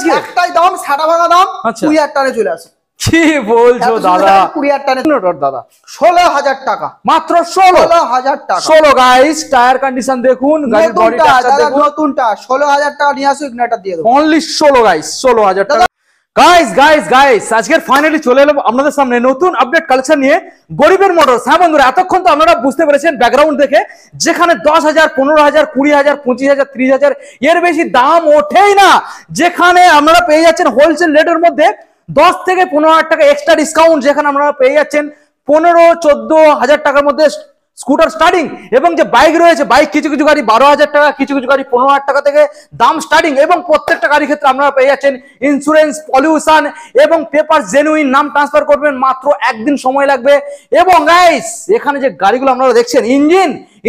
আজকে একটাই দাম, সাটা ভাঙা দাম, 20,000 টাকায় চলে আসে। কি বলছো দাদা? 20,000 টাকা দাদা 16,000 টাকা মাত্র 16,000 টাকা। 16 গাইস, টায়ার কন্ডিশন দেখুন, গাড়ির বডি স্ট্রাকচার দেখুন, নতুনটা 16,000 টাকা নিয়ে আসো, ইগনিটর দিয়ে দেবো। অনলি 16 গাইস, 16,000 টাকা। গাইস আজকের ফাইনালি চলে এলাম আপনাদের সামনে নতুন আপডেট কালেকশন নিয়ে, গরিবের মোটরস। হ্যাঁ বন্ধুরা, এতক্ষণ তো আপনারা বুঝতে পেরেছেন ব্যাকগ্রাউন্ড দেখে, যেখানে 10,000, 15,000, 20,000, 25,000, 30,000 এর বেশি দাম ওঠেই না, যেখানে আপনারা পেয়ে যাচ্ছেন হোলসেল রেটের মধ্যে 10 থেকে 15,000 টাকা এক্সট্রা ডিসকাউন্ট, যেখানে আপনারা পেয়ে যাচ্ছেন 15-14,000 টাকার মধ্যে স্কুটার স্টার্টিং। এবং যে বাইক রয়েছে, বাইক কিছু কিছু গাড়ি 12,000 টাকা, কিছু কিছু গাড়ি 15,000 টাকা থেকে দাম স্টার্টিং। এবং প্রত্যেকটা গাড়ির ক্ষেত্রে আপনারা পেয়ে যাচ্ছেন ইন্স্যুরেন্স, পলিউশন এবং পেপার জেনুইন। নাম ট্রান্সফার করবেন, মাত্র একদিন সময় লাগবে। এবং গাইস এখানে যে গাড়িগুলো আপনারা দেখছেন,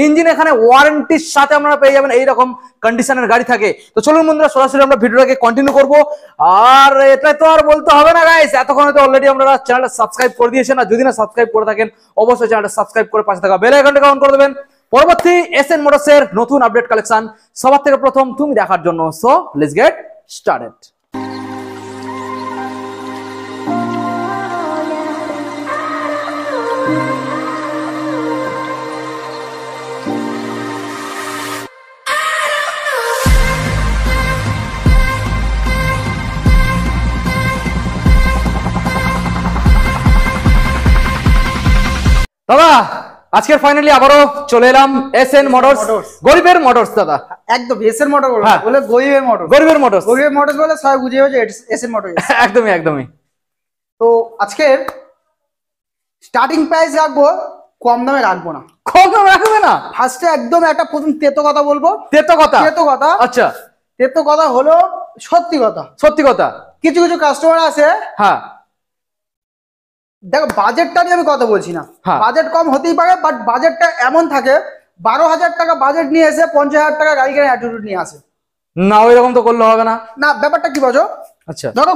ইঞ্জিন এখানে ওয়ারেন্টির সাথে আপনারা পেয়ে যাবেন। এইরকম কন্ডিশনের গাড়ি থাকে। তো চলুন বন্ধুরা, সরাসরি আমরা ভিডিওটাকে কন্টিনিউ করব। আর এটা তো আর বলতে হবে না গাইস, এতক্ষণ তো অলরেডি আপনারা চ্যানেলটা সাবস্ক্রাইব করে দিয়েছেন। আর যদি না সাবস্ক্রাইব করে থাকেন, অবশ্যই চ্যানেলটা সাবস্ক্রাইব করে পাশে থাকা বেল আইকনটা অন করে দেবেন, পরবর্তী এসএন মোটরসের নতুন আপডেট কালেকশন সবার থেকে প্রথম তুমি দেখার জন্য। So let's get started. দাদা আজকের ফাইনালি আবারও চলে এলাম এসএন মোটরস, গরিবের মোটরস। দাদা একদম এসএন মোটর বলে গরিবের মোটরস বলে সবাই বুঝে যাবে যে এসএন মোটরস। একদমই। তো আজকের স্টার্টিং প্রাইস রাখবো, কম দামে রাখবো না। কম দামে রাখবে না? ফার্স্টে একদম একটা প্রথম তেতো কথা বলবো। তেতো কথা? আচ্ছা, তেতো কথা হলো সত্যি কথা। কিছু কিছু কাস্টমার আছে, হ্যাঁ দেখো বাজেটটা নিয়ে আমি কথা বলছি না, বাজেট কম হতেই পারে, বাট বাজেটটা এমন থাকে 12,000 টাকা বাজেট নিয়ে এসে 50,000 টাকা গাড়ি কেনার অ্যাটিটিউড নিয়ে আসে না। ওইরকম তো করলে হবে না। না, ব্যাপারটা কি বলো? আচ্ছা, ধরো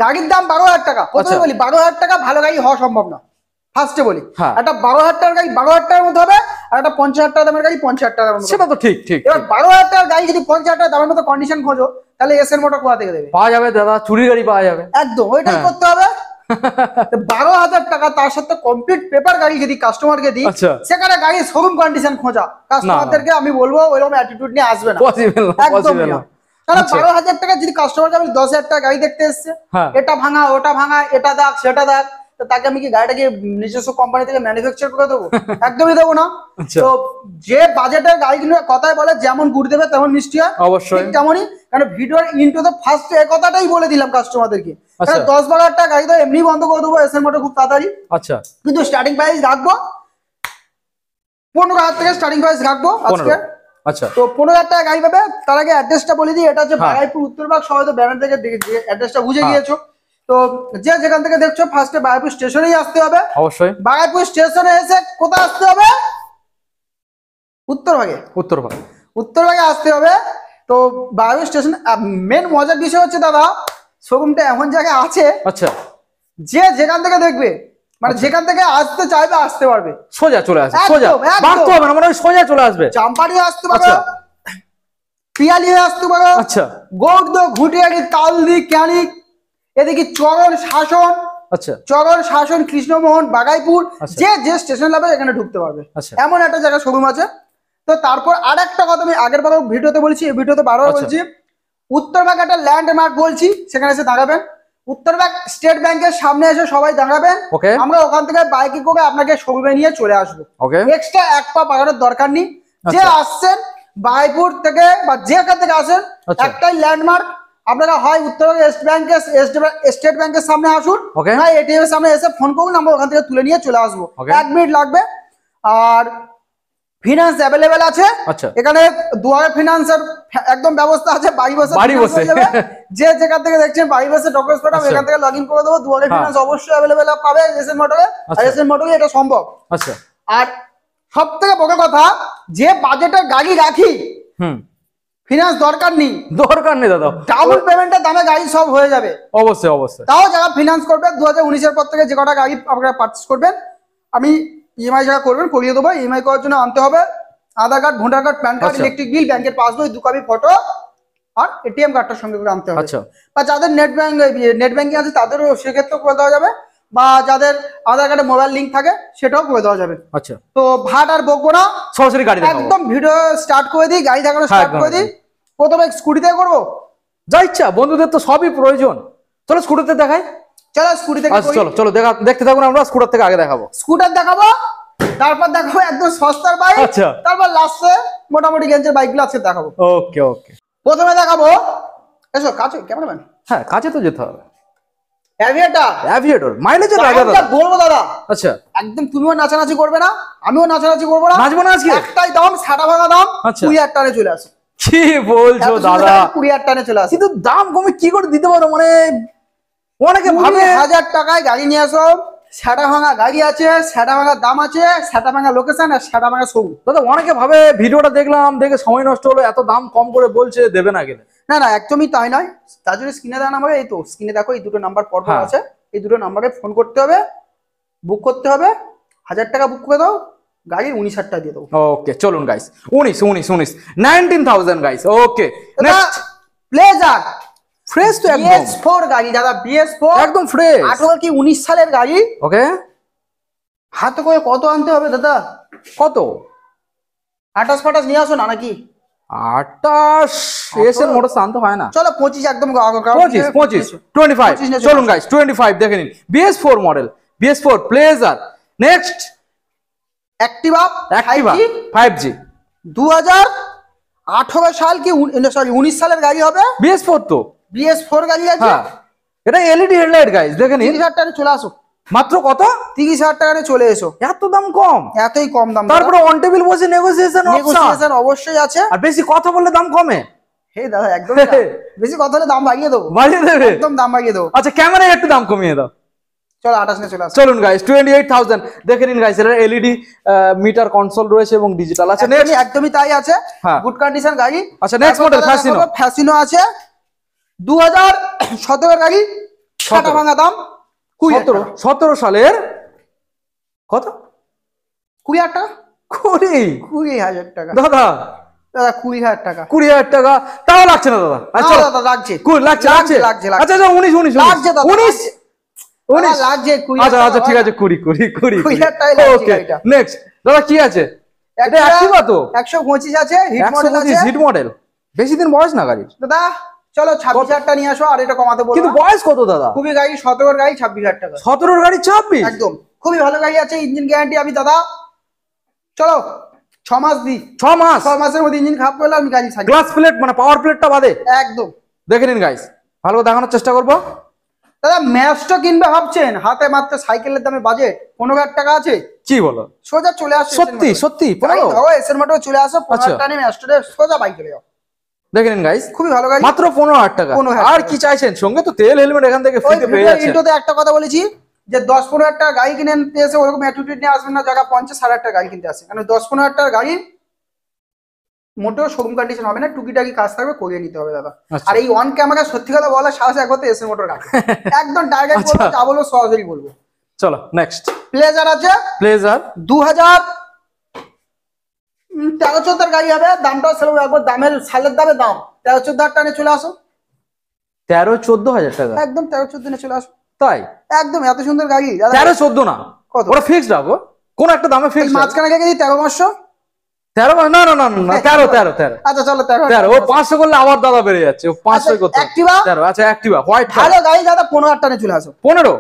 গাড়ির দাম 12,000 টাকা, প্রথমে বলি 12,000 টাকা ভালো গাড়ি হওয়া সম্ভব না। ফার্স্টে বলি একটা 12,000 টাকার গাড়ি 12,000 টাকার মধ্যে হবে, আর একটা 50,000 টাকা দামের গাড়ি 50,000 টাকার মধ্যে। সেটা তো ঠিক। এবার 12,000 টাকার গাড়ি যদি 50,000 টাকা দামের মতো কন্ডিশন খোঁজো, তাহলে এসএন মোটর কোথা থেকে দেবে? পাওয়া যাবে দাদা, চুরি গাড়ি পাওয়া যাবে। একদম ওইটাই করতে হবে। 12,000 টাকা তার সাথে কমপ্লিট পেপার গাড়ি যদি কাস্টমারকে দিই, সেখানে গাড়ির শোরুম কন্ডিশন খোঁজা, কাস্টমারদেরকে আমি বলবো ওইরকম অ্যাটিটিউড নিয়ে আসবে না, একদম না। কারণ 12,000 টাকা যদি কাস্টমারকে আমি 10,000 টাকা গাড়ি দেখতে এসছে, এটা ভাঙা ওটা ভাঙা, এটা দাগ সেটা দাগ, তো তাকে আমি কি গাড়িটাকে নিজস্ব কোম্পানি থেকে ম্যানুফ্যাকচার করে দেবো? একদমই দেবো না। তো যে বাজেটের গাড়িগুলো কথায় বলে যেমন গুড় দেবে তেমন মিষ্টি হয়, অবশ্যই তেমনই। কারণ ভিডিওর ইন্ট্রোতে ফার্স্ট এই কথাটাই বলে দিলাম কাস্টমারদেরকে, 10-12,000 টাকা গাড়ি তো এমনি বন্ধ করে দেবো এসএন মোটর খুব তাড়াতাড়ি। আচ্ছা, কিন্তু স্টার্টিং প্রাইস রাখবো 15,000 থেকে স্টার্টিং প্রাইস রাখবো আজকে। আচ্ছা, তো 15,000 টাকা গাড়ি পাবে। তার আগে অ্যাড্রেসটা বলে দিই, এটা হচ্ছে বাগাইপুর উত্তরবাগ। সবাই তো ব্যানার থেকে অ্যাড্রেসটা বুঝে গিয়েছো। তো যে যেখান থেকে দেখছো ফার্স্টে বাগাইপুর স্টেশনেই আসতে হবে। অবশ্যই বাগাইপুর স্টেশনে এসে কোথায় আসতে হবে? উত্তরভাগে আসতে হবে। তো বাগাইপুর স্টেশন মেন মজার বিষয় হচ্ছে দাদা, শোরুমটা এমন জায়গায় আছে, আচ্ছা, যে যেখান থেকে দেখবে মানে যেখান থেকে আসতে চাইবে আসতে পারবে, সোজা চলে আসবে, সোজা বাড়তে হবে না, মানে সোজা চলে আসবে। চাম্পাড়ি আসতে পারো, পিয়ালি হয়ে আসতে পারো, আচ্ছা, গৌড়, ঘুটিয়ারি, তালদি, ক্যানিক, এদিকে চরণ শাসন, কৃষ্ণমোহন, বাগাইপুর, যে স্টেশন লাভে এখানে ঢুকতে পারবে, এমন একটা জায়গা শোরুম আছে। তো তারপর আর একটা কথা আমি আগের বার ভিডিওতে বলছি, এই ভিডিওতে বারবার বলছি, উত্তরবাগ একটা ল্যান্ডমার্ক বলছি, সেখানে এসে দাঁড়াবেন। উত্তরবাগ স্টেট ব্যাংকের সামনে এসে সবাই দাঁড়াবেন। আমরা ওখান থেকে বাইকে করে আপনাকে শোরুমে নিয়ে চলে আসবো। এক্সট্রা এক পা পাকানোর দরকার নেই। যে আসছেন বাগাইপুর থেকে বা যেখান থেকে আসেন, একটাই ল্যান্ডমার্ক, আপনারা হয় উত্তরবঙ্গ স্টেট ব্যাংকের সামনে আসুন, হয় এটিএম এর সামনে এসে ফোন করুন, আমরা ওখান থেকে তুলে নিয়ে চলে আসবো। 1 মিনিট লাগবে। আর ফিনান্স অ্যাভেলেবেল আছে এখানে, দুয়ারে ফিনান্সের একদম ব্যবস্থা আছে, বাড়ি বসে যে যেখান থেকে দেখছেন বাড়ি বসে ডকুমেন্টস পাঠাবো, এখান থেকে লগ ইন করে দেবো। দুয়ারে ফিনান্স অবশ্যই অ্যাভেলেবেল পাবে এসএন মোটরে, আর এসএন মোটরে এটা সম্ভব। আচ্ছা, আর সব থেকে বড় কথা, যে বাজেটের গাড়ি রাখি ফিনান্স দরকার নেই দাদা, ডাউন পেমেন্টের দামে গাড়ি সব হয়ে যাবে। অবশ্যই তাও যারা ফিনান্স করবে 2019-এর পর থেকে যে কটা গাড়ি আপনারা পারচেজ করবেন, আমি ইএমআই যারা করবেন করিয়ে দেবো। ইএমআই করার জন্য আনতে হবে Aadhaar card, voter card, PAN card, electric bill, ব্যাংকের পাসবই, 2 কপি ফটো, আর এটিএম কার্ডটার সঙ্গে করে আনতে হবে। আচ্ছা বা যাদের নেট ব্যাংকিং আছে তাদেরও সেক্ষেত্রেও করে দেওয়া যাবে, বা যাদের আধার কার্ডে মোবাইল লিঙ্ক থাকে সেটাও করে দেওয়া যাবে। আচ্ছা তো ভাট আর বকবো না, সরাসরি গাড়ি দেখাবো। একদম ভিডিও স্টার্ট করে দিই, গাড়ি দেখানো স্টার্ট করে দিই। প্রথমে স্কুটিতে করবো, যা ইচ্ছা, বন্ধুদের তো সবই প্রয়োজন। চলো স্কুটারতে দেখাই। চলো স্কুটি থেকে আচ্ছা চলো চলো দেখতে থাকুন, আমরা স্কুটার থেকে আগে দেখাবো। স্কুটার দেখাবো, তারপর দেখাবো একদম সস্তার বাইক, আচ্ছা তারপর লাস্টে মোটামুটি গেঞ্জের বাইকগুলো আজকে দেখাবো। ওকে ওকে, প্রথমে দেখাবো, এসো কাছে ক্যামেরাম্যান, হ্যাঁ কাছে তো যেতে হবে। অ্যাভিয়েটর মাইলেজের রাজা দাদা। বলবো দাদা, আচ্ছা একদম তুমিও নাচানাচি করবে না, আমিও নাচানাচি করবো না, নাচবো না আজকে। একটাই দাম, সাটা ভাঙা দাম, আচ্ছা 20,000 টানে চলে আসো। কি বলছো দাদা? 20,000 টানে চলে আসো। কিন্তু দাম কমে কি করে দিতে পারো? মানে অনেকে ভাবে 20,000 টাকায় গাড়ি নিয়ে আসো, সাটা ভাঙা গাড়ি আছে, সাটা ভাঙা দাম আছে, সাটা ভাঙা লোকেশন আর সাটা ভাঙা সবুজ। দাদা অনেকে ভাবে ভিডিওটা দেখলাম, দেখে সময় নষ্ট হলো, এত দাম কম করে বলছে, দেবে না গেলে। না না, একদমই তাই নয়। তার জন্য স্ক্রিনে দেওয়া নাম্বারে, এই তো স্ক্রিনে দেখো এই দুটো নাম্বার পর পর হ্যাঁ। আছে, এই দুটো নাম্বারে ফোন করতে হবে, বুক করতে হবে, 1000 টাকা বুক করে দাও, গাড়ি 19,000 টাকা দিয়ে দেবো। ওকে চলুন guys, 19,000 guys. Okay next pleasure fresh তো একদম, BS4 গাড়ি দাদা, BS4 একদম ফ্রেশ। 18 কি 19 সালের গাড়ি। ওকে হাতে করে কত আনতে হবে দাদা? কত? 28 ফাটাস নিয়ে আসো না নাকি? 28 এসএন মোটরস আনতে হয় না। চলো 25 একদম 25 25 25 চলুন গাইস 25 দেখে নিন। BS4 model, BS4 pleasure. Next Activa 5G 2018 সাল কি সরি 19 সালের গাড়ি হবে। BS4 তো BS4 গাড়ি আছে। হ্যাঁ এটা এলইডি হেডলাইট গাইস, দেখে নিন। 30,000 টাকা চলে আসো, মাত্র কত? 30,000 টাকা চলে এসো। এত দাম কম? এতই কম দাম। তারপরে অন টেবিল বসে নেগোসিয়েশন অপশন। নেগোসিয়েশন অবশ্যই আছে। আর বেশি কথা বললে দাম কমে? হে দাদা একদম না। বেশি কথা হলে দাম বাড়িয়ে দেবো। বাড়িয়ে দেবে? একদম দাম বাড়িয়ে দেবো। আচ্ছা ক্যামেরায় একটু দাম কমিয়ে দাও। চলো 28 নিয়ে চলে আসো। চলুন গাইস 28,000 দেখে নিন গাইস। এটা এলইডি মিটার কনসোল রয়েছে এবং ডিজিটাল আছে। নেক্সট একদমই তাই আছে, হ্যাঁ। গুড কন্ডিশন গাড়ি। আচ্ছা নেক্সট মডেল ফ্যাসিনো। ফ্যাসিনো আছে 2017 গাড়ি, ছাটা ভাঙা দাম 17 সালের কত? 20,000 টাকা। 20,000 টাকা দাদা। দাদা 20,000 টাকা। 20,000 টাকা তাও লাগছে না দাদা। আচ্ছা দাদা লাগছে। লাগছে লাগছে। লাগছে। আচ্ছা আচ্ছা 19 লাগছে দাদা, 19 লাগছে 20,000 আচ্ছা আচ্ছা ঠিক আছে 20 20,000 টাকাই লাগছে ওকে গাড়িটা। নেক্সট দাদা কি আছে? এটা অ্যাক্টিভা তো 125 আছে, হিট মডেল আছে। 125 হিট মডেল, বেশি দিন বয়স না গাড়ির। দাদা চলো 26,000 টাকা নিয়ে আসো, আর এটা কমাতে বলবো। কিন্তু বয়স কত দাদা? খুবই গাড়ি 17 গাড়ি 26,000 টাকা। 17 গাড়ি 26? একদম খুবই ভালো গাড়ি আছে, ইঞ্জিন গ্যারান্টি আমি দাদা। চলো 6 মাস দিই। 6 মাস? 6 মাসের মধ্যে ইঞ্জিন খারাপ করলে আমি গাড়ি ছাড়ি। গ্লাস প্লেট মানে পাওয়ার প্লেটটা বাদে একদম দেখে নিন গাইস, ভালো করে দেখানোর চেষ্টা করবো। দাদা ম্যাচটা কিনবে ভাবছেন, হাতে মাত্র সাইকেলের দামে বাজেট 15,000 টাকা আছে। কি বলো? সোজা চলে আসো। সত্যি সত্যি 15? এসের মোটর চলে আসো, 15,000 টাকা নিয়ে ম্যাচটা সোজা বাইক চলে যাও। দেখে নিন গাইস, খুবই ভালো গাড়ি, মাত্র 15,000 টাকা। 15,000 আর কি চাইছেন? সঙ্গে তো তেল হেলমেট এখান থেকে ওই ফ্রিতে পেয়ে যাচ্ছেন। ইন্ট্রোতে একটা কথা বলেছি যে 10-15,000 টাকা গাড়ি কিনে নিতে এসে ওরকম অ্যাটিটিউড নিয়ে আসবেন না, জায়গা 50-60,000 টাকা গাড়ি কিনতে আসে। কারণ 10-15,000 টাকা গাড়ি মোটেও শোরুম কন্ডিশন হবে না, টুকিটাকি কাজ থাকবে, করিয়ে নিতে হবে দাদা। আর এই অন ক্যামেরা সত্যি কথা বলার সাহস একবার তো এসে মোটর রাখে। একদম ডাইরেক্ট বলবো, যা বলবো সরাসরি বলবো। চলো নেক্সট প্লেজার আছে প্লেজার 2013-14 গাড়ি হবে, দামটাও সেরকম একবার দামের সালের দামে দাম 13-14,000 টাকা নিয়ে চলে আসো। 13-14,000 টাকা? একদম 13-14 নিয়ে চলে আসো। তাই? একদম এত সুন্দর গাড়ি দাদা। 13-14 না, কত? ওটা ফিক্সড রাখো, কোন একটা দামে ফিক্সড। মাঝখানে রেখে দিই 13,500। 13? না না না না 13। আচ্ছা চলো 13। ও 500 করলে আবার দাদা বেড়ে যাচ্ছে, ও 500 করতে। অ্যাক্টিভা 13। আচ্ছা অ্যাক্টিভা হোয়াইট ভালো গাড়ি দাদা 15,000 টাকা নিয়ে চলে আসো। 15?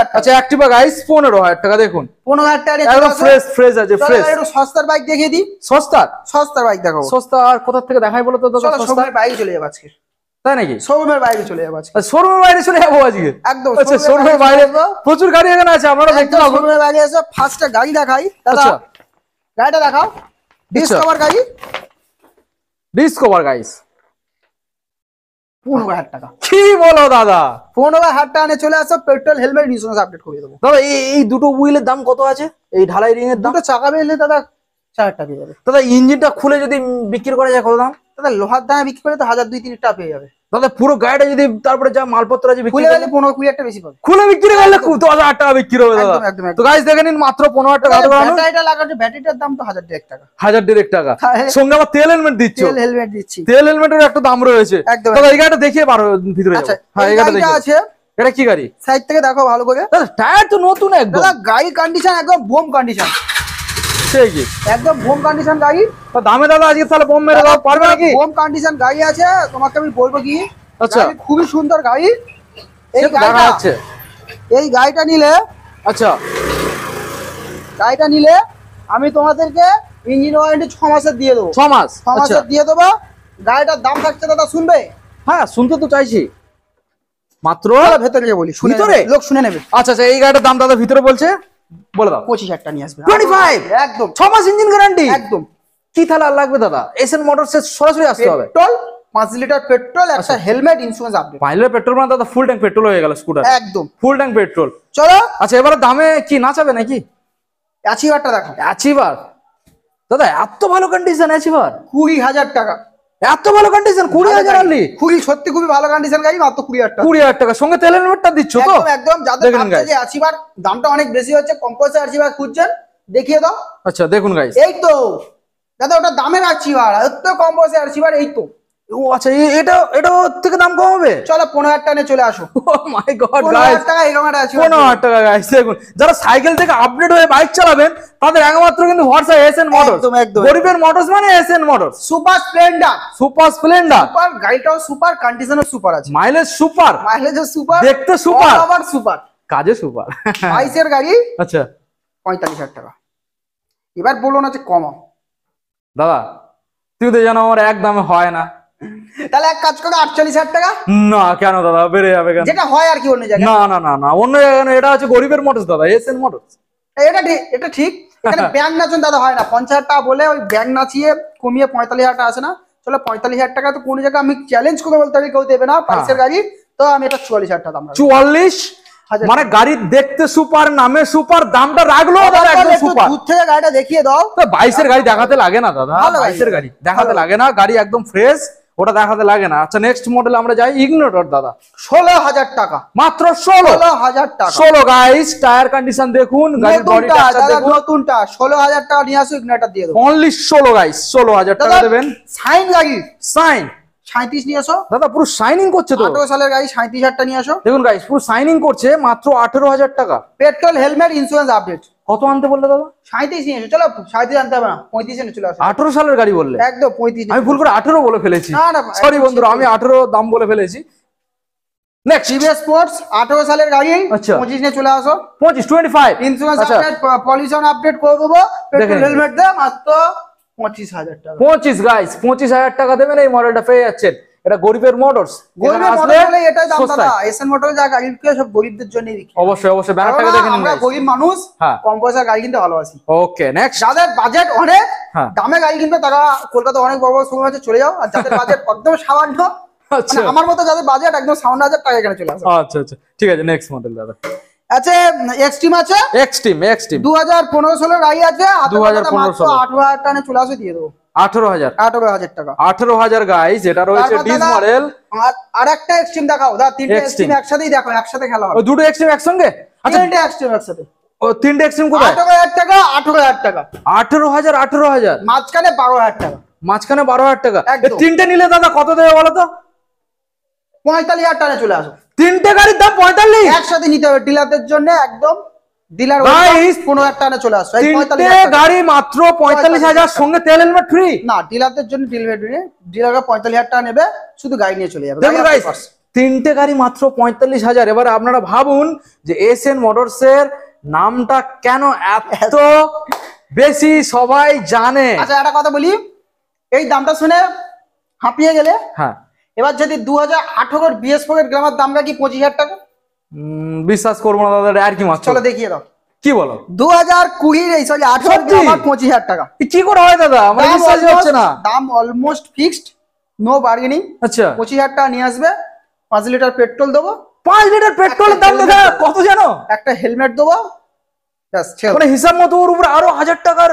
টাকা। আচ্ছা অ্যাক্টিভা গাইস 15,000 টাকা। দেখুন 15,000 টাকা নিয়ে একদম চলে আসো। ফ্রেশ ফ্রেশ আছে, ফ্রেশ। একটু সস্তার বাইক দেখিয়ে দিই। সস্তার বাইক দেখাবো। সস্তা আর কোথা থেকে দেখাই বলো তো দাদা? চলো সস্তা শোরুমের বাইরে চলে যাবো আজকে। তাই নাকি? শোরুমের বাইরে চলে যাবো আজকে। শোরুমের বাইরে চলে যাবো আজকে? একদম আচ্ছা শোরুমের বাইরে প্রচুর গাড়ি এখানে আছে, আপনারা দেখতে পাবেন। শোরুমের বাইরে এসে ফার্স্টে গাড়ি দেখাই দাদা। আচ্ছা গাড়িটা দেখাও, ডিসকভার গাড়ি। ডিসকভার গাইস 15,000 টাকা। কি বলো দাদা? 15,000 টাকা নিয়ে চলে আসো, পেট্রোল হেলমেট ইন্স্যুরেন্স আপডেট করে দেবো। দাদা এই দুটো হুইলের দাম কত আছে? এই ঢালাই রিং এর দাম? দুটো চাকা বেরলে দাদা 4,000 টাকা পেয়ে যাবে। দাদা ইঞ্জিনটা খুলে যদি বিক্রি করা যায় কত দাম? দাদা লোহার দামে বিক্রি করলে তো 1,000-2,000-3,000 টাকা পেয়ে যাবে। দাদা পুরো গাড়িটা যদি তারপরে যা মালপত্র আছে খুলে গেলে 15-20 একটা বেশি পাবে। খুলে বিক্রি করলে 10,000 টাকা বিক্রি হবে দাদা। একদম। তো গাইস দেখে নিন মাত্র 15,000 টাকা। ব্যাটারিটা লাগাচ্ছে, ব্যাটারিটার দাম তো 1000 টাকা। 1000 টাকা সঙ্গে আবার তেল হেলমেট দিচ্ছ। তেল হেলমেট দিচ্ছি, তেল হেলমেটের একটা দাম রয়েছে। একদম। দাদা এই গাড়িটা দেখিয়ে পারো ভিতরে যাবো। আচ্ছা হ্যাঁ এই এই গাড়িটা গাড়িটা দেখি। আছে, এটা কি গাড়ি? সাইড থেকে দেখো ভালো করে। দাদা টায়ার তো নতুন একদম। দাদা গাড়ি কন্ডিশন একদম বোম কন্ডিশন, সেই কি একদম বোম কন্ডিশন গাড়ি। তো দামে দাদা আজকে তাহলে বোম মেরে দাও পারবে নাকি? বোম কন্ডিশন গাড়ি আছে, তোমাকে আমি বলবো কি, আচ্ছা গাড়ি খুবই সুন্দর গাড়ি। এই সে তো দেখা যাচ্ছে। এই গাড়িটা নিলে, আচ্ছা গাড়িটা নিলে আমি তোমাদেরকে ইঞ্জিন ওয়ারেন্টি 6 মাসের দিয়ে দেবো। 6 মাস 6 আচ্ছা মাসের দিয়ে দেবো। গাড়িটার দাম থাকছে দাদা, শুনবে? হ্যাঁ শুনতে তো চাইছি। মাত্র চলো ভেতরে গিয়ে বলি, শুনে ভিতরে? নেবে, লোক শুনে নেবে। আচ্ছা আচ্ছা এই গাড়িটার দাম দাদা ভিতরে বলছে বলে দাও। 25,000 টাকা নিয়ে আসবে। 25 একদম 6 মাস ইঞ্জিন গ্যারান্টি। একদম। কি তাহলে আর লাগবে দাদা? এসএন মোটরসে সরাসরি আসতে হবে। পেট্রোল 5 লিটার পেট্রোল, একটা হেলমেট, ইন্স্যুরেন্স আপডেট। মাইলের পেট্রোল মানে দাদা ফুল ট্যাঙ্ক পেট্রোল হয়ে গেল স্কুটার। একদম ফুল ট্যাঙ্ক পেট্রোল। চলো আচ্ছা এবারে দামে কি নাচাবে নাকি? অ্যাচিভারটা দেখো। অ্যাচিভার দাদা এত ভালো কন্ডিশন অ্যাচিভার 20,000 টাকা। এত ভালো কন্ডিশন 20,000 আনলি? খুবই সত্যি খুবই ভালো কন্ডিশন গাড়ি, মাত্র 20,000 টাকা। 20,000 টাকা সঙ্গে তেলের হেলমেটটা দিচ্ছ তো? একদম একদম। যাদের দেখেন ভাবছে guys। যে অ্যাচিভার দামটা অনেক বেশি হচ্ছে, কম্পোসার অ্যাচিভার খুঁজছেন, দেখিয়ে দাও। আচ্ছা দেখুন গাইস। এই তো দাদা ওটা দামের অ্যাচিভার, এত কম্পোসার অ্যাচিভার। এই তো ও আচ্ছা এটা এটা ওর থেকে দাম কম হবে? চলো 15,000 টাকা নিয়ে চলে আসো। ও মাই গড 15,000 গাইস টাকা এরকম একটা অ্যাচিভার। 15,000 টাকা গাইস দেখুন যারা সাইকেল থেকে আপডেট হয়ে বাইক চালাবেন তাদের একমাত্র কিন্তু ভরসা এসএন মোটরস। একদম, একদম। গরিবের মোটরস মানে SN motors. Super Splendor, super Splendor super গাড়িটাও সুপার, কন্ডিশনও সুপার আছে, মাইলেজ সুপার, মাইলেজও সুপার, দেখতে সুপার, আবার সুপার, কাজে সুপার। 22 গাড়ি আচ্ছা 45,000 টাকা। এবার বলো না যে কমাও। দাদা তুই তো জানো আমার এক দামে হয় না। তাহলে এক কাজ করো 48,000 টাকা, না কেন দাদা বেড়ে যাবে কেন? যেটা হয় আর কি অন্য জায়গায়। না না না না অন্য জায়গায় না, এটা হচ্ছে গরিবের মোটরস দাদা এসএন মোটরস। এটা ঠিক, এটা ঠিক। এখানে ব্যাংক নাচন দাদা হয় না। 50,000 টাকা বলে ওই ব্যাংক নাচিয়ে কমিয়ে 45,000 টাকা আসে না। চলো 45,000 টাকা তো কোনো জায়গায় আমি চ্যালেঞ্জ করে বলতে পারি কেউ দেবে না প্রাইসের গাড়ি, তো আমি এটা 44,000 টাকা দাম রাখবো। 44 মানে গাড়ি দেখতে সুপার, নামে সুপার, দামটা রাখলো দাদা একদম একটু সুপার। দূর থেকে গাড়িটা দেখিয়ে দাও। তো 22 গাড়ি দেখাতে লাগে না দাদা, ভালো গাড়ি। 22 গাড়ি দেখাতে ভালো। লাগে না, গাড়ি একদম ফ্রেশ, ওটা দেখাতে লাগে না। আচ্ছা নেক্সট মডেল আমরা যাই ইগনোটর দাদা 16,000 টাকা, মাত্র 16 16,000 টাকা। 16 গাইস টায়ার কন্ডিশন দেখুন, গাড়ির বডি নতুনটা স্ট্রাকচার দাদা, দেখুন। নতুনটা 16,000 টাকা নিয়ে আসো, ইগনিটর দিয়ে দেবো। অনলি 16 গাইস 16,000 টাকা দাদা দেবেন। সাইন গাড়ি সাইন 37 নিয়ে আসো। দাদা পুরো শাইনিং করছে তো 18 সালের গাড়ি 37,000 টাকা নিয়ে আসো। দেখুন গাইস পুরো শাইনিং করছে মাত্র 18,000 টাকা। Petrol helmet insurance update. কত আনতে বললে দাদা? 37 নিয়ে এসো। চলো 37 আনতে হবে না, 35 নিয়ে চলে আসো। 18 সালের গাড়ি বললে? একদম 35। আমি ভুল করে 18 বলে ফেলেছি, না, না, সরি বন্ধুরা আমি 18 দাম বলে ফেলেছি। নেক্সট টিভিএস স্পোর্টস 18 সালের গাড়ি, আচ্ছা। 25 নিয়ে চলে আসো। 25 ইন্স্যুরেন্স আচ্ছা আপডেট, পলিউশন আপডেট করে দেবো। পেট্রোল দেখেন। হেলমেট দে মাত্র 25,000 টাকা। 25 গাইস 25,000 টাকা দেবেন এই মডেলটা পেয়ে যাচ্ছেন। এটা গরিবের মোটরস। গরিবের মডেল বলে এটাই দাম দাদা। এসএন মোটর যা গাড়ি বিক্রি হয় সব গরিবদের জন্যই বিক্রি হয়। অবশ্যই অবশ্যই ব্যানারটাকে কারণ দেখে নিন আমরা guys। গরিব মানুষ, হ্যাঁ। কম পয়সার গাড়ি কিনতে ভালোবাসি। ওকে নেক্সট যাদের বাজেট অনেক হ্যাঁ। দামে গাড়ি কিনবে তারা কলকাতা অনেক বড় বড় শোরুম আছে, চলে যাও। আর যাদের বাজেট একদম সামান্য, আচ্ছা মানে আমার মতো যাদের বাজেট একদম 57,000 টাকা, এখানে চলে আসো। আচ্ছা আচ্ছা ঠিক আছে নেক্সট মডেল দাদা। আছে এক্সট্রিম আছে এক্সট্রিম 2015 গাড়ি আছে। 2015 মাত্র 18,000 টাকা নিয়ে চলে আসো, দিয়ে দেবো 18,000 18,000 টাকা। 18,000 গাইস এটা রয়েছে তারপর ডিস দাদা, মডেল। আর একটা এক্সট্রিম দেখাও দাদা। তিনটে Extreme। এক্সট্রিম একসাথেই দেখো, একসাথে খেলা ও হবে। দুটো এক্সট্রিম একসঙ্গে? আচ্ছা তিনটে এক্সট্রিম একসাথে। ও তিনটে এক্সট্রিম কোথায়? 18,000 টাকা, 18,000 টাকা, 18,000 মাঝখানে 12,000 টাকা, মাঝখানে 12,000 টাকা। এই একদম। তিনটে নিলে দাদা কত দেবে বলো তো? 45,000 টাকা চলে আসো। তিনটে গাড়ির দাম 45? একসাথে নিতে হবে ডিলারদের জন্য, একদম ডিলার Guys, 15,000 টাকা চলে আসো। এই তিনটে 45,000 টাকা। গাড়ি মাত্র 45,000 সঙ্গে তেল হেলমেট ফ্রি। না, ডিলারদের জন্য ডিলাররা 45,000 টাকা নেবে, শুধু গাড়ি নিয়ে চলে যাবে। দেখুন গাড়ি গাইস আপনার পাশে। তিনটে গাড়ি মাত্র 45,000। এবার আপনারা ভাবুন যে এসএন মোটরস এর নামটা কেন এত বেশি সবাই জানে। আচ্ছা একটা কথা বলি, এই দামটা শুনে হাঁপিয়ে গেলে, হ্যাঁ এবার যদি 2018 বিএস পকেট গ্রামের দাম রাখি 25,000 টাকা, বিশ্বাস করবো না দাদা আর কি মাত্র। চলো দেখিয়ে দাও। কি বলো? 2020 এই সরি 18 সত্যি? গ্রামের 25,000 টাকা। এ কি করে হয় দাদা আমার বিশ্বাস হচ্ছে না। দাম অলমোস্ট ফিক্সড, নো বার্গেনিং। আচ্ছা 25,000 টাকা নিয়ে আসবে, 5 লিটার পেট্রোল দেবো, 5 লিটার পেট্রোলের দাম দাদা কত জানো? একটা হেলমেট দেবো, ব্যাস ছেড়ে দাও। মানে হিসাব মতো ওর উপরে আরো 1,000 টাকার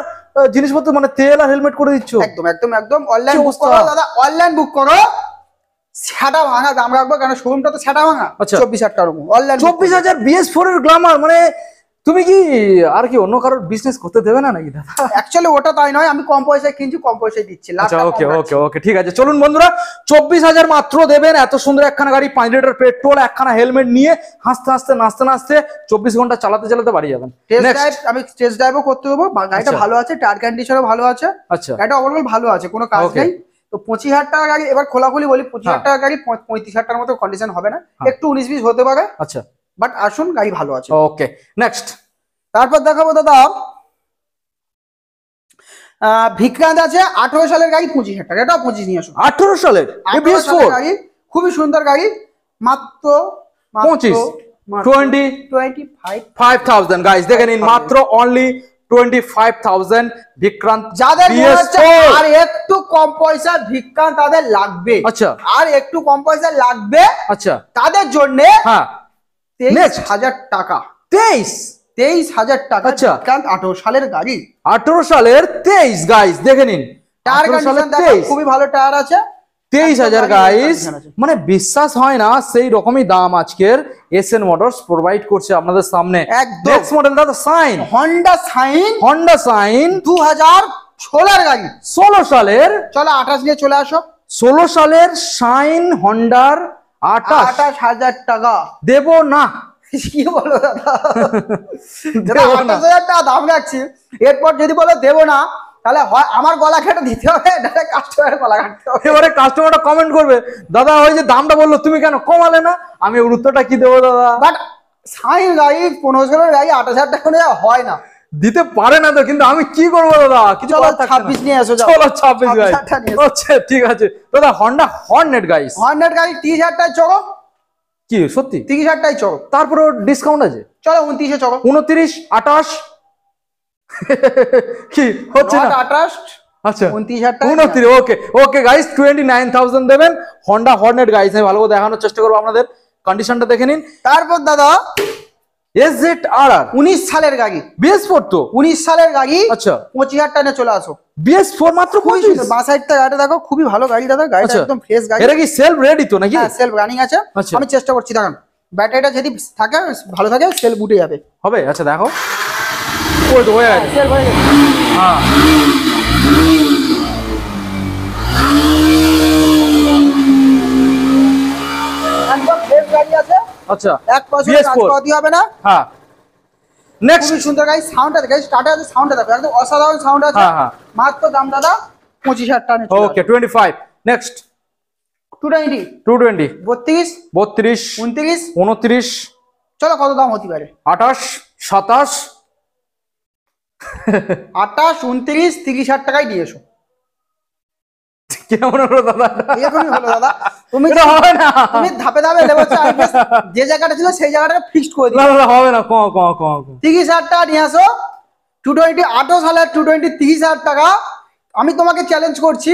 জিনিসপত্র মানে তেল আর হেলমেট করে দিচ্ছ। একদম একদম একদম। অনলাইন কি বুক অবস্থা? করো দাদা, অনলাইন বুক করো, সেটা ভাঙা দাম রাখবো, কারণ শোরুমটা তো সেটা ভাঙা। আচ্ছা। 24,000 টাকার অনলাইন 24,000 BS4 এর গ্ল্যামার, মানে তুমি কি আর কি অন্য কারোর বিজনেস করতে দেবে না নাকি দাদা? অ্যাকচুয়ালি ওটা তাই নয়, আমি কম পয়সায় কিনছি, কম পয়সায় দিচ্ছি। আচ্ছা ওকে ওকে ওকে ঠিক আছে, চলুন বন্ধুরা 24,000 মাত্র দেবেন এত সুন্দর একখানা গাড়ি, 5 লিটার পেট্রোল, একখানা হেলমেট নিয়ে হাসতে হাসতে নাচতে নাচতে 24 ঘন্টা চালাতে চালাতে বাড়ি যাবেন। আমি টেস্ট ড্রাইভও করতে দেবো, গাড়িটা ভালো আছে, টায়ার কন্ডিশনও ভালো আছে, আচ্ছা গাড়িটা ওভারঅল ভালো আছে, কোনো কাজ নেই। তো 25,000 টাকা গাড়ি, এবার খোলাখুলি বলি 25,000 টাকা গাড়ি 35,000 টাকার মতো কন্ডিশন হবে না, একটু 19-20 হতে পারে। আচ্ছা বাট আসুন গাড়ি ভালো আছে। Okay next. তারপর দেখাবো দাদা ভিক্রান্ত আছে 18 সালের গাড়ি 25,000 টাকা, এটাও 25 নিয়ে আসুন। 18 সালের BS4 গাড়ি, খুবই সুন্দর গাড়ি, মাত্র 25,000 গাইস, দেখে নিন মাত্র অনলি 25,000 ভিক্রান্ত। যাদের আর একটু কম পয়সা ভিক্রান্ত তাদের লাগবে, আচ্ছা আর একটু কম পয়সা লাগবে, আচ্ছা তাদের জন্য হ্যাঁ 23,000 টাকা। 23,000 টাকা ভিক্রান্ত 18 সালের গাড়ি, 18 সালের 23 গাইস, দেখে নিন টায়ার কন্ডিশন দেখো খুবই ভালো টায়ার আছে। 23,000 গাইস, মানে বিশ্বাস হয় না সেই রকমই দাম আজকের এসএন মোটরস প্রোভাইড করছে আপনাদের সামনে। নেক্সট মডেল দাদা সাইন, হন্ডা সাইন 2016 গাড়ি, 16 সালের, চলো 28 নিয়ে চলে আসো। 16 সালের সাইন হন্ডার 28,000 টাকা দেব না। কি বলো দাদা, 28,000 টাকা দাম রাখছি, এরপর যদি বলো দেবো না তাহলে হয় আমার গলা কেটে দিতে হবে, কাস্টমারের গলা কাটতে হবে। এবারে কাস্টমারটা কমেন্ট করবে দাদা ওই যে দামটা বললো তুমি কেন কমালে না, আমি উত্তরটা কি দেবো দাদা? বাট সাইন গাড়ি 15 সালের গাড়ি 28,000 টাকা হয় না, দিতে পারে না তো, কিন্তু আমি কি করবো দাদা? চলো 26 নিয়ে আসো, চলো 26 গাইস। আচ্ছা ঠিক আছে দাদা, হন্ডা হর্নেট গাইস, হর্নেট গাড়ি 30,000 টাকায় চলো। কি সত্যি 30,000 টাকায় চলো, তারপরে ডিসকাউন্ট আছে, চলো 29-এ চলো। 29, 28 কি হচ্ছে না? 28 আচ্ছা 29,000 টাকা 29, ওকে ওকে গাইস 29,000 দেবেন হন্ডা হর্নেট গাইস। আমি ভালো করে দেখানোর চেষ্টা করবো আপনাদের, কন্ডিশনটা দেখে নিন। তারপর দাদা SZRR 19 সালের গাড়ি, BS4 তো 19 সালের গাড়ি, আচ্ছা 25,000 টাকা চলে আসো। BS4 মাত্র 25, বাঁ সাইডটা গাড়িটা দেখো খুবই ভালো গাড়ি দাদা, গাড়িটা একদম ফ্রেশ গাড়ি। এটা কি সেলফ রেডি তো নাকি? হ্যাঁ সেলফ রানিং আছে, আমি চেষ্টা করছি দেখেন ব্যাটারিটা যদি থাকে ভালো থাকে সেলফ উঠে যাবে হবে। আচ্ছা দেখো ওই তো হয়ে গেছে, সেলফ হয়ে গেছে, হ্যাঁ একদম ফ্রেশ গাড়ি আছে। আচ্ছা 1% কাজ করতে হবে না। হ্যাঁ নেক্সট খুবই সুন্দর গাড়ি, সাউন্ডটা দেখো, স্টার্টার আছে, সাউন্ডটা দেখো একদম অসাধারণ সাউন্ড আছে। হ্যাঁ মাত্র দাম দাদা 25,000 টাকা। ওকে 25। নেক্সট 220 220 32 32 29 29 চলো কত দাম হতে পারে? 28 27 28 29 30,000 টাকায় দিয়ে এসো। কেমন হলো দাদা? এরকমই হলো দাদা, তুমি হবে না, তুমি ধাপে ধাপে লেবো, যে জায়গাটা ছিল সেই জায়গাটা ফিক্সড করে দিও। না দাদা হবে না, কম কম কম 30,000 টাকা নিয়ে আসো। 220 18 সালের 220 30,000 টাকা। আমি তোমাকে চ্যালেঞ্জ করছি,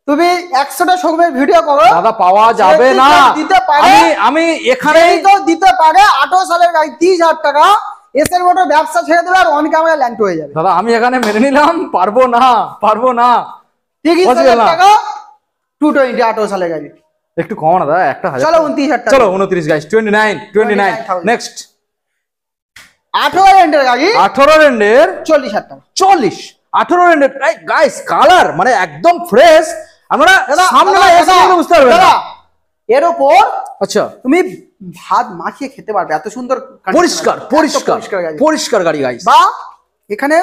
তুমি 100টা শোরুমের ভিডিও করো দাদা, পাওয়া যাবে না। দিতে পারে, আমি এখানেই তো দিতে পারে 18 সালের গাড়ি 30,000 টাকা, এসএন মোটর ব্যবসা ছেড়ে দেবে আর অন ক্যামেরা ল্যান্ড হয়ে যাবে। দাদা আমি এখানে মেনে নিলাম, পারবো না 30,000 টাকা 220 18 সালের গাড়ি, একটু কম না দাদা, একটা হাজার। চলো 29,000 টাকা, চলো 29 গাইস, 29। নেক্সট 18 রেন্টের গাড়ি, 18 রেন্ডের 40,000 টাকা। 40 18 রেন্ডের গাইস, কালার মানে একদম ফ্রেশ, আমরা সামনে না এসে বুঝতে পারবেন না। এর উপর আচ্ছা তুমি ভাত মাখিয়ে খেতে পারবে, এত সুন্দর পরিষ্কার পরিষ্কার পরিষ্কার গাড়ি গাইস, বা এখানে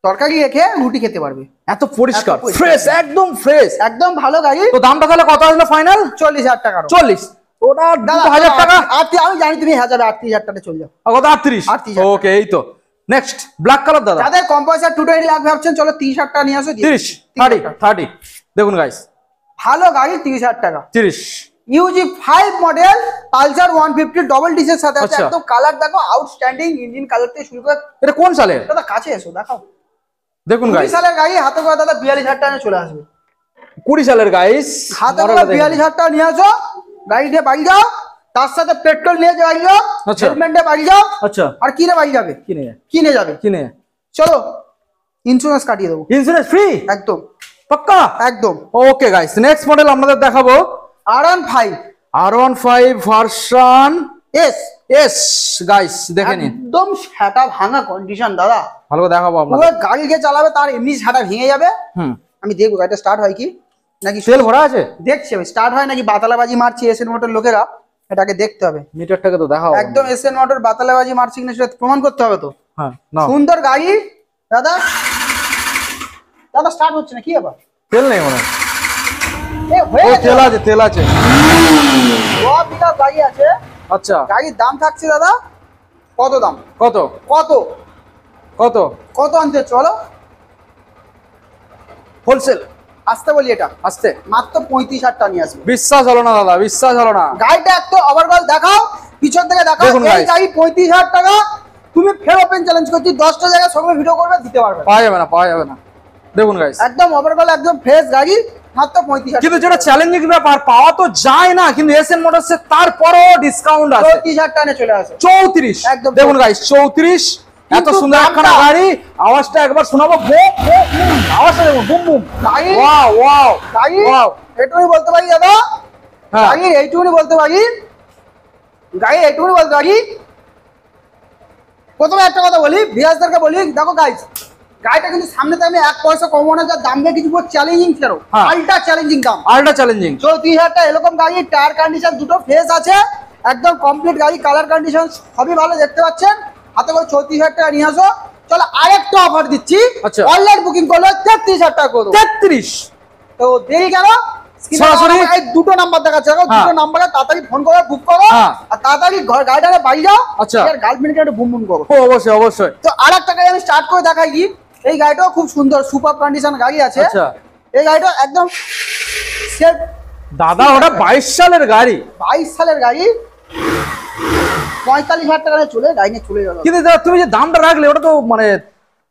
তরকারি রেখে রুটি খেতে পারবে, এত পরিষ্কার ফ্রেশ, একদম ফ্রেশ, একদম ভালো গাড়ি। তো দামটা তাহলে কত আসলো ফাইনাল? 40,000 টাকা। 40, ওটা 2,000 টাকা। আমি জানি তুমি 38,000 টাকা চলে যাও, কত? 38। ওকে এই তো। নেক্সট ব্ল্যাক কালার দাদা, যাদের কম পয়সা 220 লাখ ভাবছেন, চলো 30,000 টাকা নিয়ে আসো। 30 দেখুন গাইস, ভালো গাড়ি 30,000 টাকা। 30 ইউজি 5 মডেল পালসার 150 ডবল ডিসের সাথে আছে, একদম কালার দেখো আউটস্ট্যান্ডিং, ইঞ্জিন কালার থেকে শুরু করে। এটা কোন সালের দাদা কাছে এসো দেখাও, দেখুন গাইস 20 সালের গাড়ি, হাতে করে দাদা 42,000 টাকা চলে আসবে। 20 সালের গাইস, হাতে করে 42,000 টাকা নিয়ে আসো, গাড়ি দিয়ে বাড়ি যাও, তার সাথে পেট্রোল নিয়ে বাড়ি যাও, হেলমেট নিয়ে বাড়ি যাও। আচ্ছা আর কিনে বাড়ি যাবে, কিনে যাবে, চলো ইন্স্যুরেন্স কাটিয়ে দেবো, ইন্স্যুরেন্স ফ্রি একদম পাক্কা, একদম। ওকে গাইস, নেক্সট মডেল আপনাদের দেখাবো R15 R15 version S S guys দেখে নিন, একদম সেটা ভাঙা কন্ডিশন দাদা, ভালো করে দেখাবো পুরো আপনাদের। গাড়ি কে চালাবে তার এমনি সেটা ভেঙে যাবে। হুম, আমি দেখবো গাড়িটা স্টার্ট হয় কি নাকি, তেল ভরা আছে, দেখছি আমি স্টার্ট হয় নাকি বাতালাবাজি মারছি এসএন মোটর লোকেরা, এটাকে দেখতে হবে। মিটারটাকে তো দেখাও একদম এসএন মোটর বাতালাবাজি মারছি কিনা সেটা প্রমাণ করতে হবে তো। হ্যাঁ না, সুন্দর গাড়ি দাদা, দাদা স্টার্ট হচ্ছে না কি আবার, তেল নেই মনে হয়। এ হয়ে ও গেছে, তেল আছে, তেল আছে। গোয়া পিকআপ গাড়ি আছে। আচ্ছা, গাড়ির দাম থাকছে দাদা, কত দাম, কত কত কত? কত আনতে চলো, হোলসেল আসতে বলি এটা আসতে, মাত্র 35,000 টাকা নিয়ে আসবে। বিশ্বাস হলো না দাদা, বিশ্বাস হলো না। গাড়িটা একটু ওভারঅল দেখাও, পিছন থেকে দেখাও। দেখুন এই guys। গাড়ি 35,000 টাকা তুমি ফের ওপেন চ্যালেঞ্জ করছি, 10টা জায়গায় সঙ্গে ভিডিও করবে দিতে পারবে না। পাওয়া যাবে না, পাওয়া যাবে না। দেখুন গাইস, একদম ওভারঅল একদম ফ্রেশ গাড়ি, মাত্র 35,000 কিন্তু যেটা চ্যালেঞ্জিং ব্যাপার, পাওয়া তো যায় না, কিন্তু এসএন মোটরসে তারপরও ডিসকাউন্ট আছে। 34,000 টাকা চলে আসে 34, একদম দেখুন গাইস 34। এত কিন্তু সুন্দর একখানা দামটা- গাড়ি, আওয়াজটা একবার শোনাবো, বুম বুম বুম, আওয়াজটা দেখুন, বুম বুম, গাড়ি ওয়াও ওয়াও গাড়ি ওয়াও। এইটুকুনি বলতে পারি দাদা, হ্যাঁ, গাড়ি এইটুকুনি বলতে পারি, গাড়ি এইটুকুনি বলতে পারি। প্রথমে একটা কথা বলি, ভিউয়ার্সদেরকে বলি, দেখো গাইস গাড়িটা কিন্তু সামনে থেকে আমি 1 পয়সা কমাবো না, যা দাম দিয়ে কিছু চ্যালেঞ্জিং ছিল, হ্যাঁ। আলট্রা চ্যালেঞ্জিং দাম। Ultra challenging. 34,000 টাকা এরকম গাড়ি, টায়ার কন্ডিশন দুটো ফ্রেশ আছে, একদম কমপ্লিট গাড়ি, কালার কন্ডিশন সবই ভালো দেখতে পাচ্ছেন। হাতে করে 34,000 টাকা নিয়ে আসো। চলো আরেকটা অফার দিচ্ছি, আচ্ছা। অনলাইন বুকিং করলে 33,000 টাকা করে দেবো। 33। তো দেরি কেন, সরাসরি? এই দুটো নাম্বার দেখাচ্ছে, দেখো, হ্যাঁ। দুটো নাম্বারে তাড়াতাড়ি ফোন করে বুক করো, হ্যাঁ। আর তাড়াতাড়ি গাড়িটা বাড়ি যাও। আচ্ছা। আর গার্লফ্রেন্ডকে একটু বুম বুম করো। ও অবশ্যই অবশ্যই। তো আরেকটা গাড়ি আমি স্টার্ট করে দেখাই কি, এই গাড়িটাও খুব সুন্দর সুপার কন্ডিশন গাড়ি আছে। আচ্ছা এই গাড়িটা একদম সেফ, দাদা, ওটা 22 সালের গাড়ি, 22 সালের গাড়ি, 45,000 টাকা চলে গাড়ি নিয়ে চলে গেল। কিন্তু দাদা তুমি যে দামটা রাখলে, ওটা তো মানে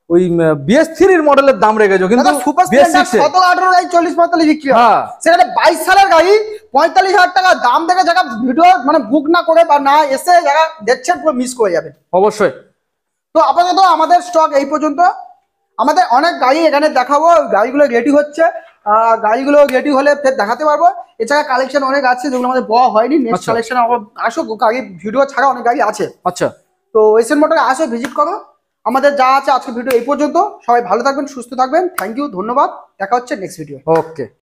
ওই BS3 এর মডেলের দাম রেখেছো, কিন্তু সুপার BS6 স্প্লেন্ডার 17-18 গাড়ি 40-45 বিক্রি হয়, হ্যাঁ। সেখানে 22 সালের গাড়ি 45,000 টাকা দাম দেখে যারা ভিডিও মানে বুক না করে বা না এসে যারা দেখছেন পুরো মিস করে যাবে। অবশ্যই। তো আপাতত আমাদের স্টক এই পর্যন্ত, আমাদের অনেক গাড়ি এখানে দেখাবো, গাড়িগুলো রেডি হচ্ছে, গাড়িগুলো রেডি হলে ফের দেখাতে পারবো। এছাড়া কালেকশন অনেক আছে যেগুলো আমাদের বড় হয়নি, নেক্সট আচ্ছা। কালেকশন আসুক, গাড়ি ভিডিও ছাড়া অনেক গাড়ি আছে। আচ্ছা, তো এসএন মোটরে আসো, ভিজিট করো। আমাদের যা আছে আজকে ভিডিও এই পর্যন্ত, সবাই ভালো থাকবেন, সুস্থ থাকবেন, থ্যাংক ইউ, ধন্যবাদ, দেখা হচ্ছে নেক্সট ভিডিও। ওকে।